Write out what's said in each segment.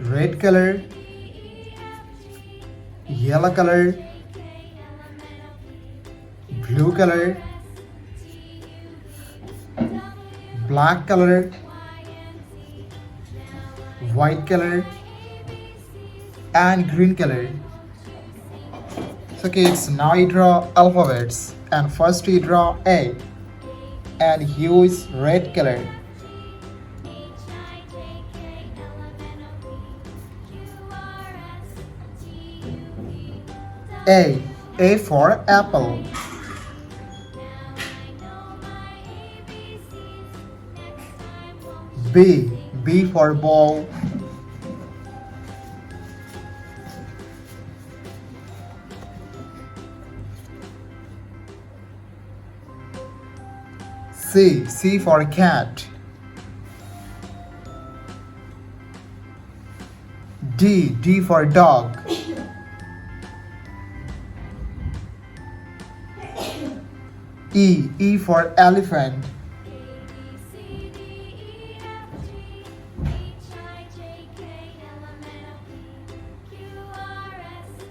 red color, yellow color, blue color, black color, white color, and green color. So kids, now you draw alphabets, and first you draw A, and use red color. A for apple. B for ball. C for cat. D for dog. E for elephant.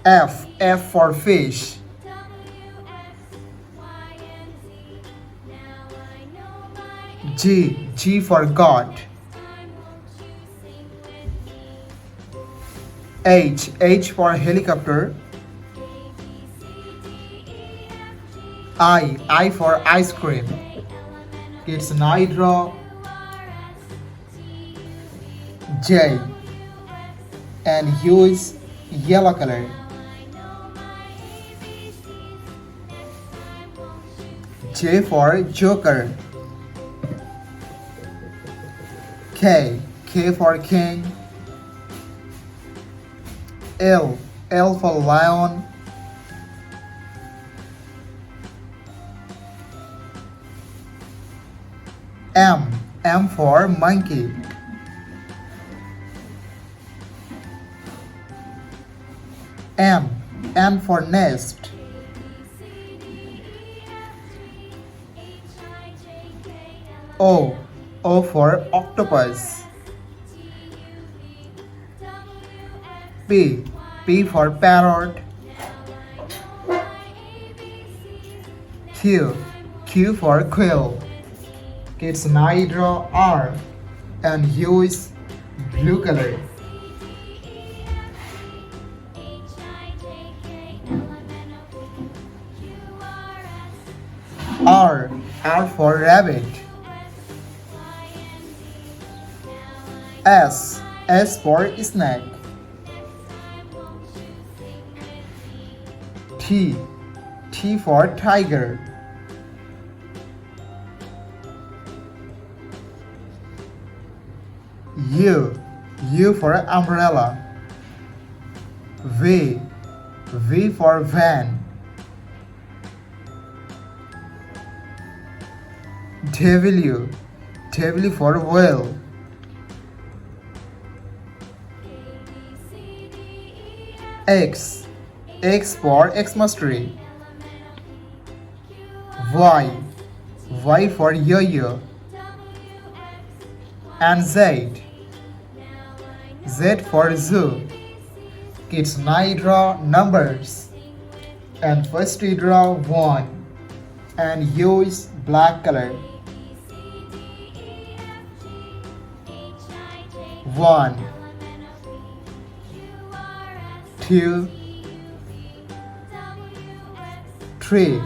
F for fish. G for God. H for helicopter. I for ice cream. Kids, now you draw J and use yellow color. J for joker. K for king. L for lion. M for monkey. N for nest. O for octopus. P for parrot. Q for quill. Kids, now you draw R and use blue color. R for rabbit. S for snake. T for tiger. U for umbrella. V for van. W for whale. X for Xmas tree. Y for yo-yo. And Z for zoo. Kids, now you draw numbers, and first you draw 1 and use black color. 1 2 3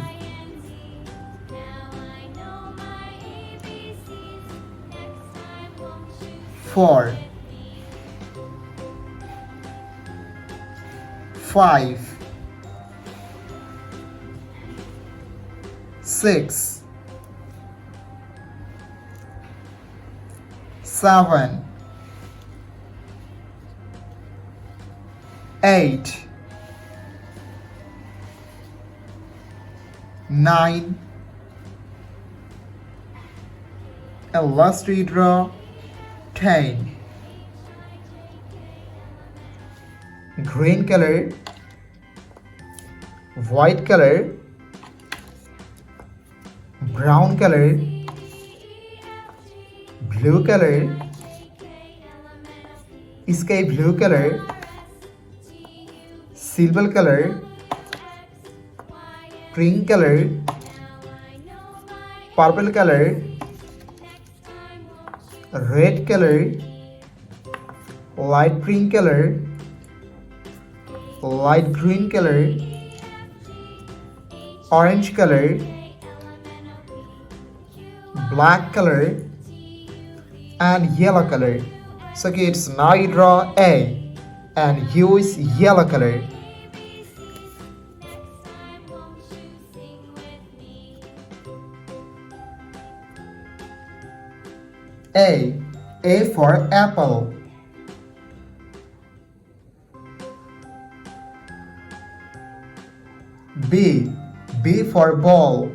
4 5 6 7 8 9 and last we draw 10. Green color, white color, brown color, blue color, sky blue color, silver color, pink color, purple color, red color, light pink color, light green color, orange color, black color, and yellow color. So kids, now you draw A and use yellow color. A. A for apple. B. B for ball.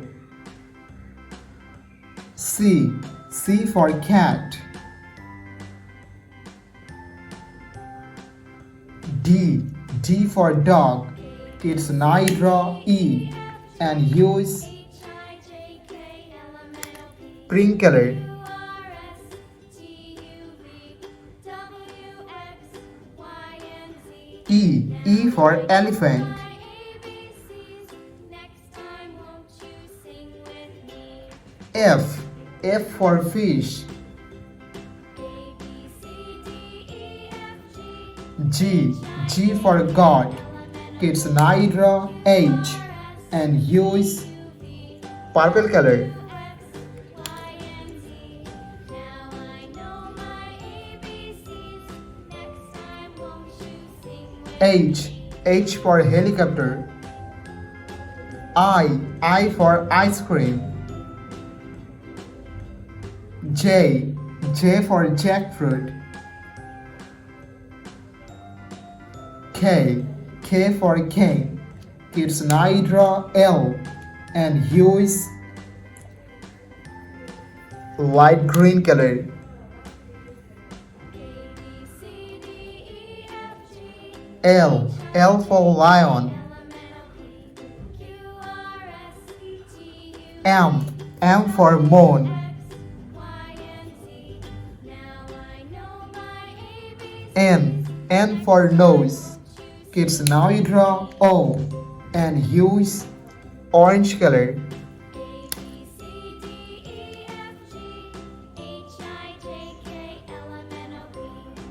C. C for cat. D. D for dog. Kids, now you draw E and use pink color. E. E for elephant. F. F for fish. G. G for God. Kids, now you draw H and use purple color. H. H for helicopter. I for ice cream. J. J for jackfruit. K. K for king. Kids, now you draw L and use light green color. L. L for lion. M. M for moon. N. N for nose. Kids, now you draw O and use orange color.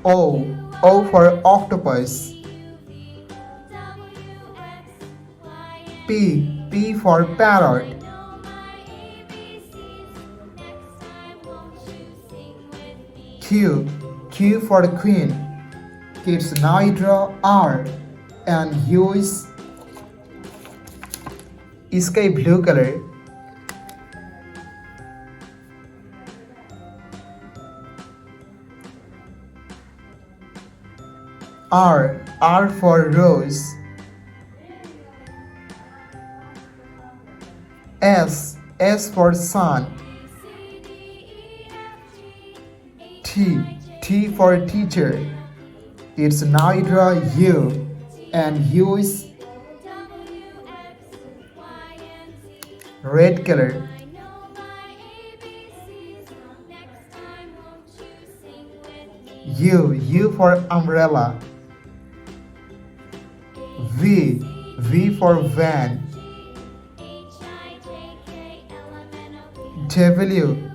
O. O for octopus. P. P for parrot. Q. Q for queen. Kids, now you draw R and use sky blue color. R. R for rose. S. S for sun. T. T for teacher. It's now you draw U and use red color. U. U for umbrella. V. V for van. W.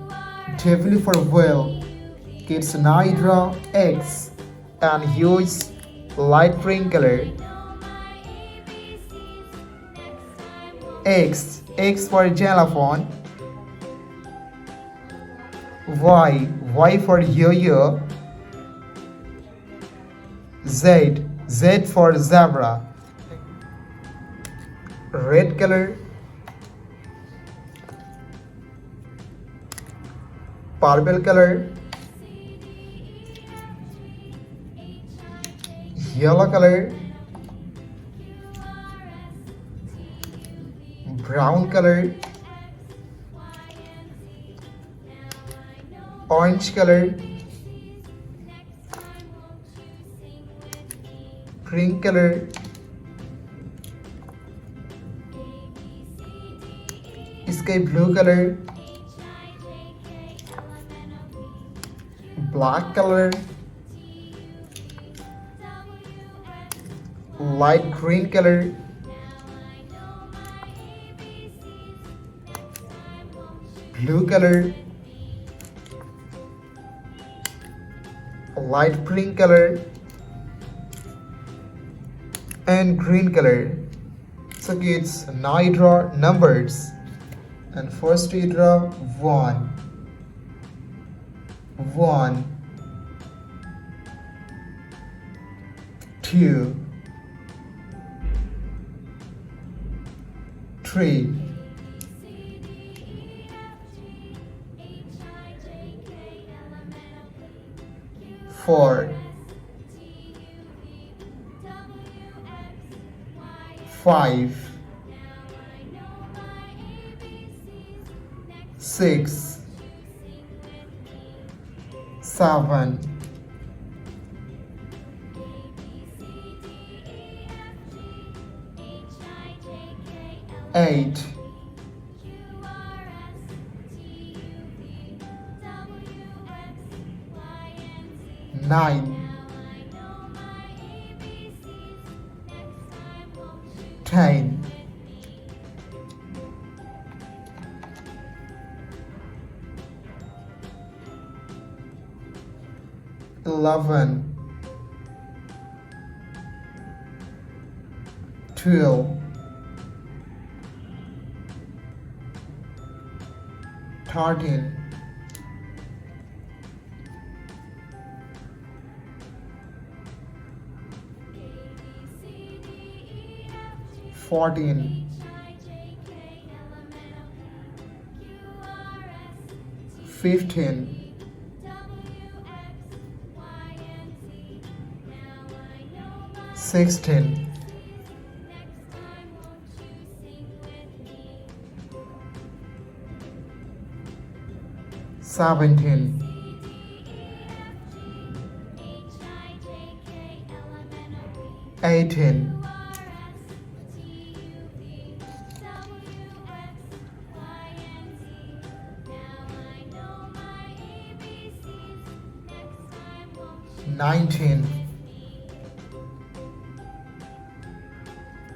W for whale. Kids, now you draw X and use light green color. X. X for xylophone. Y. Y for yo-yo. Z. Z for zebra. Red color. Purple color. Yellow color, brown color, orange color, pink color, sky blue color, black color, light green color, blue color, light pink color, and green color. So kids, now you draw numbers. And first you draw 1, 2, 3, 4, 5, 6, 7, 8, 9, 10, 11, 12, 13, 14, 15, 16, 17, 18, 19,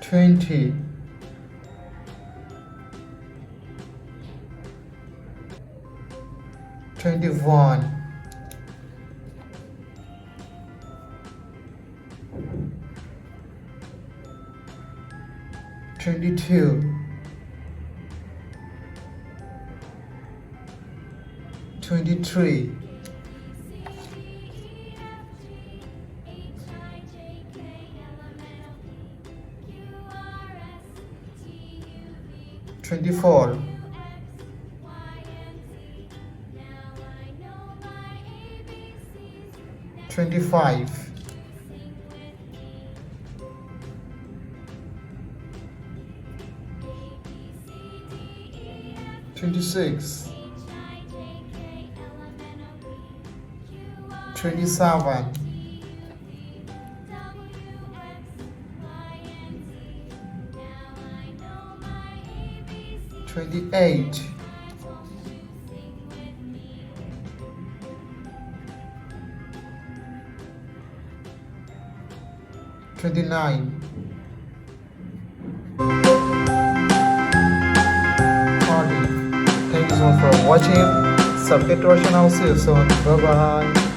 20, 21, 22, 23, 24, 25, 26, 27, 28, 29, 30. Thank you so much for watching. Subscribe to our channel. See you soon. Bye bye.